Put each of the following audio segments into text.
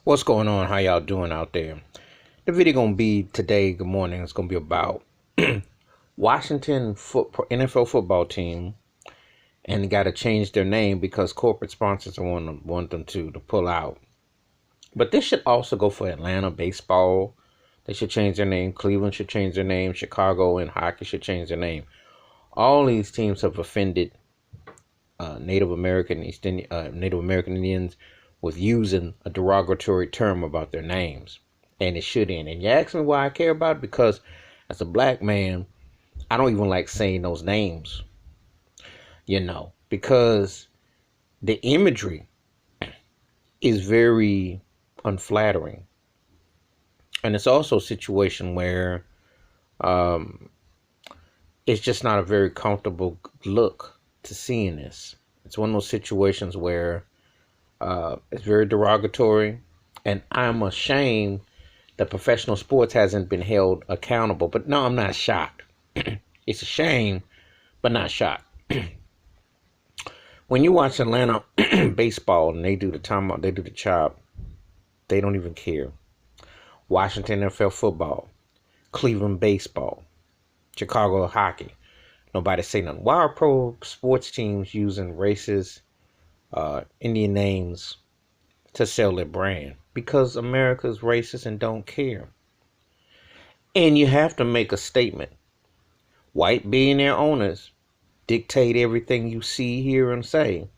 What's going on? How y'all doing out there? The video gonna be today. Good morning. It's gonna be about Washington NFL football team, and they got to change their name because corporate sponsors want them to pull out. But this should also go for Atlanta baseball. They should change their name. Cleveland should change their name. Chicago and hockey should change their name. All these teams have offended Native American Indians with using a derogatory term about their names, and it should end. And you ask me why I care about it? Because as a black man, I don't even like saying those names, because the imagery is very unflattering, and it's also a situation where it's just not a very comfortable look to seeing this. It's one of those situations where it's very derogatory, and I'm ashamed that professional sports hasn't been held accountable. But no, I'm not shocked. It's a shame, but not shocked. When you watch Atlanta baseball and they do the timeout, they do the chop, they don't even care. Washington NFL football, Cleveland baseball, Chicago hockey, nobody say nothing. Why are pro sports teams using racist Indian names to sell their brand? Because America's racist and don't care. And you have to make a statement. White billionaire owners dictate everything you see, hear, and say,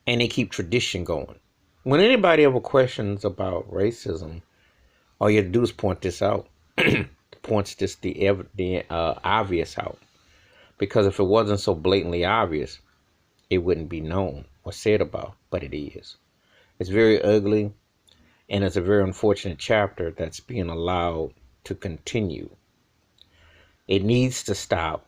and they keep tradition going. When anybody ever questions about racism, all you have to do is point this out. Points this the obvious out. Because if it wasn't so blatantly obvious, it wouldn't be known or said about, but it is. It's very ugly, and it's a very unfortunate chapter that's being allowed to continue. It needs to stop,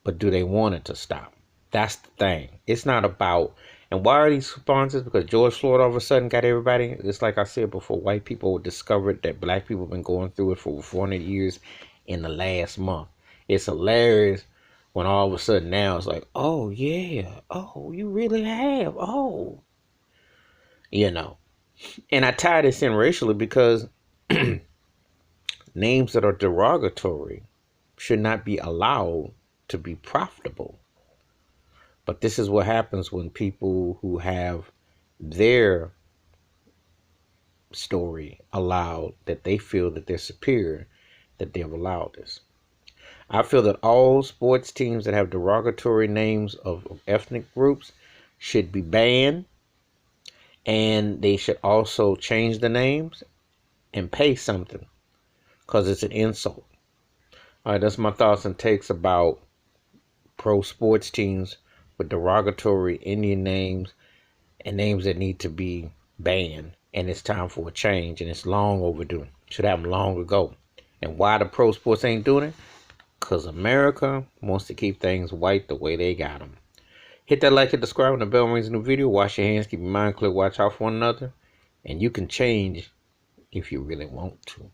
but do they want it to stop? That's the thing. It's not about, and why are these sponsors? Because George Floyd all of a sudden got everybody. It's like I said before, white people discovered that black people have been going through it for over 400 years in the last month. It's hilarious when all of a sudden now it's like, oh yeah, oh you really have, oh. And I tie this in racially because names that are derogatory should not be allowed to be profitable. But this is what happens when people who have their story allowed, that they feel that they're superior, that they've allowed this. I feel that all sports teams that have derogatory names of ethnic groups should be banned, and they should also change the names and pay something, because it's an insult. All right, that's my thoughts and takes about pro sports teams with derogatory Indian names and names that need to be banned. And it's time for a change, and it's long overdue. Should happen long ago. And why the pro sports ain't doing it? Because America wants to keep things white the way they got them. Hit that like, hit the subscribe, and the bell rings in the video. Wash your hands, keep your mind clear, watch out for one another. And you can change if you really want to.